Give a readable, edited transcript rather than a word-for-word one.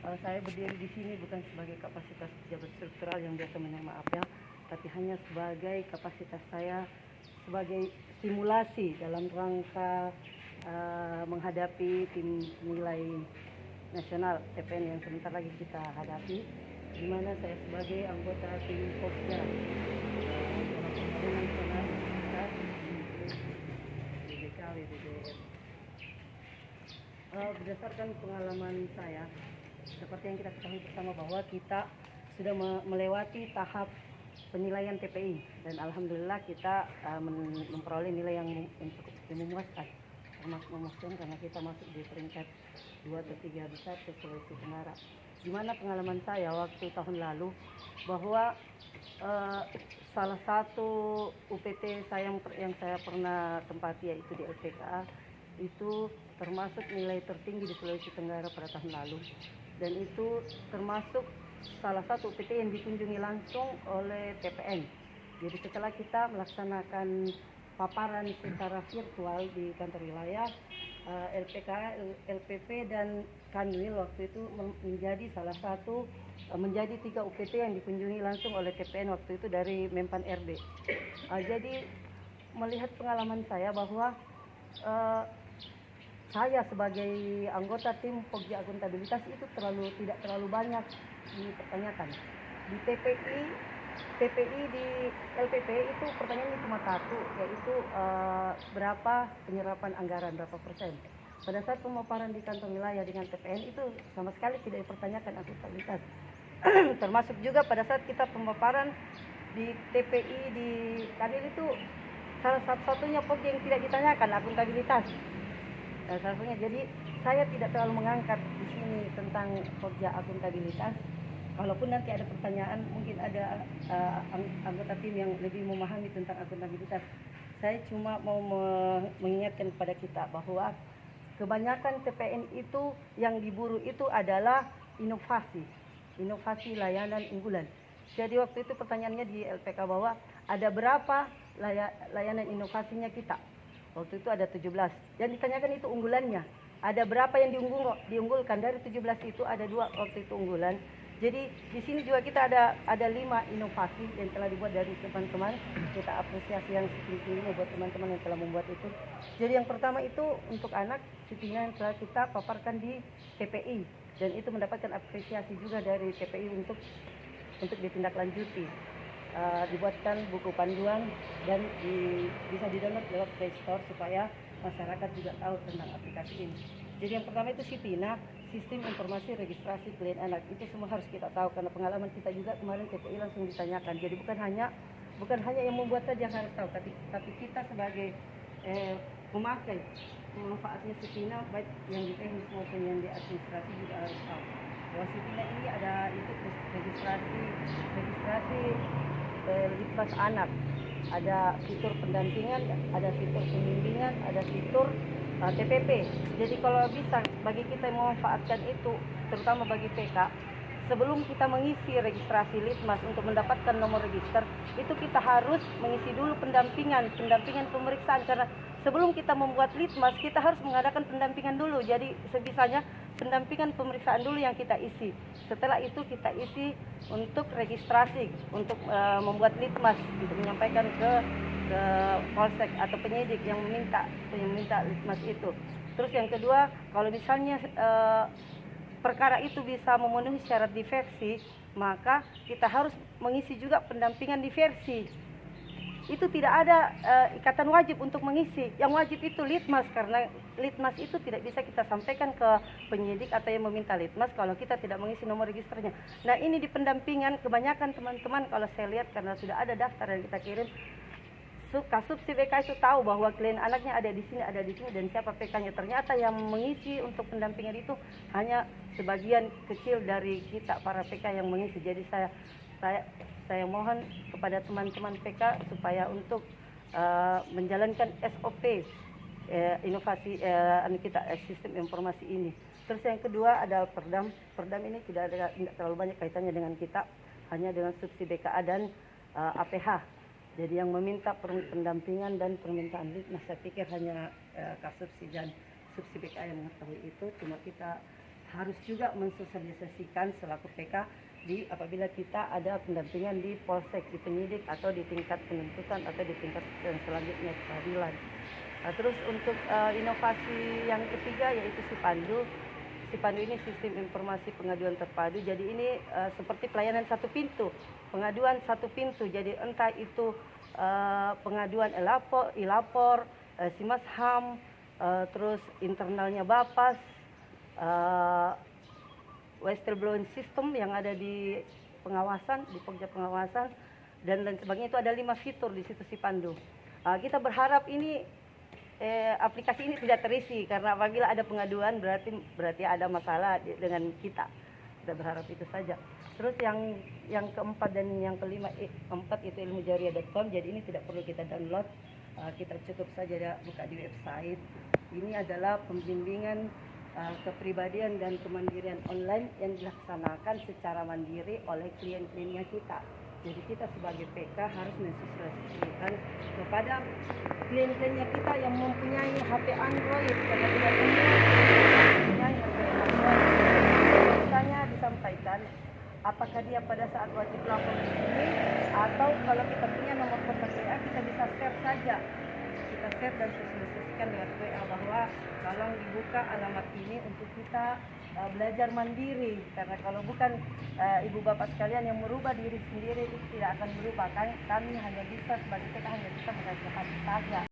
Saya berdiri di sini bukan sebagai kapasitas pejabat struktural yang biasa menerima maaf ya, tapi hanya sebagai kapasitas saya sebagai simulasi dalam rangka menghadapi tim nilai nasional TPN yang sebentar lagi kita hadapi, di mana saya sebagai anggota tim Pokja nasional di BKW BBM. Berdasarkan pengalaman saya, seperti yang kita ketahui bersama bahwa kita sudah melewati tahap penilaian TPI dan alhamdulillah kita memperoleh nilai yang cukup memuaskan, termasuk memuaskan karena kita masuk di peringkat 2 atau 3 besar ke Sulawesi Tenggara. Di mana pengalaman saya waktu tahun lalu bahwa salah satu UPT saya yang saya pernah tempati yaitu di LPKA itu termasuk nilai tertinggi di Sulawesi Tenggara pada tahun lalu, dan itu termasuk salah satu UPT yang dikunjungi langsung oleh TPN. Jadi setelah kita melaksanakan paparan secara virtual di kantor wilayah, LPK, LPP dan Kanwil waktu itu menjadi salah satu menjadi 3 UPT yang dikunjungi langsung oleh TPN waktu itu dari Menpan RB. Jadi melihat pengalaman saya bahwa saya sebagai anggota tim Pokja Akuntabilitas itu tidak terlalu banyak dipertanyakan. Di TPI di LPP itu pertanyaannya cuma satu, yaitu berapa penyerapan anggaran, berapa persen. Pada saat pemaparan di kantor wilayah dengan TPN itu sama sekali tidak dipertanyakan akuntabilitas. Termasuk juga pada saat kita pemaparan di TPI di Kanwil itu salah satu-satunya Pokja yang tidak ditanyakan akuntabilitas. Salah satunya, jadi saya tidak terlalu mengangkat di sini tentang Pokja akuntabilitas. Kalaupun nanti ada pertanyaan, mungkin ada anggota tim yang lebih memahami tentang akuntabilitas. Saya cuma mau mengingatkan kepada kita bahwa kebanyakan TPN itu yang diburu itu adalah inovasi layanan unggulan. Jadi waktu itu pertanyaannya di LPK bahwa ada berapa layanan inovasinya kita. Waktu itu ada 17. Dan ditanyakan itu unggulannya. Ada berapa yang diunggulkan? Dari 17 itu ada 2 waktu itu unggulan. Jadi di sini juga kita ada 5 inovasi yang telah dibuat dari teman-teman. Kita apresiasi yang setinggi-tingginya buat teman-teman yang telah membuat itu. Jadi yang pertama itu untuk anak, Sitina yang telah kita paparkan di TPI. Dan itu mendapatkan apresiasi juga dari TPI untuk ditindaklanjuti. Dibuatkan buku panduan dan bisa di-download lewat Play Store supaya masyarakat juga tahu tentang aplikasi ini. Jadi yang pertama itu Sitina, Sistem Informasi Registrasi Klien Anak. Itu semua harus kita tahu karena pengalaman kita juga kemarin TPI langsung ditanyakan. Jadi bukan hanya yang membuat saja yang harus tahu, tapi kita sebagai pemakai manfaatnya Sitina, baik yang di teknis maupun yang di administrasi juga harus tahu bahwa Sitina ini ada itu registrasi Litbang anak, ada fitur pendampingan, ada fitur pembimbingan, ada fitur TPP. Jadi kalau bisa bagi kita yang memanfaatkan itu, terutama bagi PK, sebelum kita mengisi registrasi Litmas untuk mendapatkan nomor register, itu kita harus mengisi dulu pendampingan pemeriksaan, karena sebelum kita membuat Litmas kita harus mengadakan pendampingan dulu. Jadi sebisanya pendampingan pemeriksaan dulu yang kita isi. Setelah itu kita isi untuk registrasi, untuk membuat Litmas, untuk menyampaikan ke polsek atau penyidik yang meminta Litmas itu. Terus yang kedua, kalau misalnya perkara itu bisa memenuhi syarat diversi, maka kita harus mengisi juga pendampingan diversi. Itu tidak ada ikatan wajib untuk mengisi. Yang wajib itu Litmas, karena Litmas itu tidak bisa kita sampaikan ke penyidik atau yang meminta Litmas kalau kita tidak mengisi nomor registernya. Nah ini di pendampingan kebanyakan teman-teman kalau saya lihat, karena sudah ada daftar yang kita kirim, Kasubsi BK itu tahu bahwa klien anaknya ada di sini, dan siapa PK-nya. Ternyata yang mengisi untuk pendampingan itu hanya sebagian kecil dari kita para PK yang mengisi. Jadi saya mohon kepada teman-teman PK supaya untuk menjalankan SOP inovasi kita sistem informasi ini. Terus yang kedua ada Perdam. Perdam ini tidak terlalu banyak kaitannya dengan kita, hanya dengan subsidi BKA dan APH. Jadi yang meminta pendampingan dan permintaan Litmas, saya pikir hanya Kasubsi dan subsidi BKA yang mengetahui itu. Cuma kita harus juga mensosialisasikan selaku PK apabila kita ada pendampingan di polsek, di penyidik atau di tingkat penuntutan atau di tingkat yang selanjutnya pengadilan. Terus untuk inovasi yang ketiga yaitu Sipandu. Sipandu ini sistem informasi pengaduan terpadu. Jadi ini seperti pelayanan satu pintu, pengaduan satu pintu. Jadi entah itu pengaduan ilapor, Simas HAM, terus internalnya Bapas, whistleblowing system yang ada di pengawasan, di Pokja pengawasan dan lain sebagainya. Itu ada 5 fitur di situ Sipandu. Kita berharap ini aplikasi ini tidak terisi karena apabila ada pengaduan berarti ada masalah dengan kita. Kita berharap itu saja. Terus yang keempat dan yang kelima, keempat itu ilmujariah.com. Jadi ini tidak perlu kita download, kita cukup saja buka di website. Ini adalah pembimbingan kepribadian dan kemandirian online yang dilaksanakan secara mandiri oleh klien-kliennya kita. Jadi kita sebagai PK harus mensosialisasikan kepada klien-kliennya kita yang mempunyai HP Android, karena tidak semua mempunyai HP Android. Misalnya disampaikan apakah dia pada saat wajib lapor di sini, atau kalau kita punya nomor kontak WA kita bisa share saja. Kita share dan sosialisasikan lewat WA bahwa tolong dibuka alamat ini untuk kita belajar mandiri, karena kalau bukan ibu bapak sekalian yang merubah diri sendiri itu tidak akan berubah. Kami hanya bisa sebagai kita hanya bisa menasihati saja.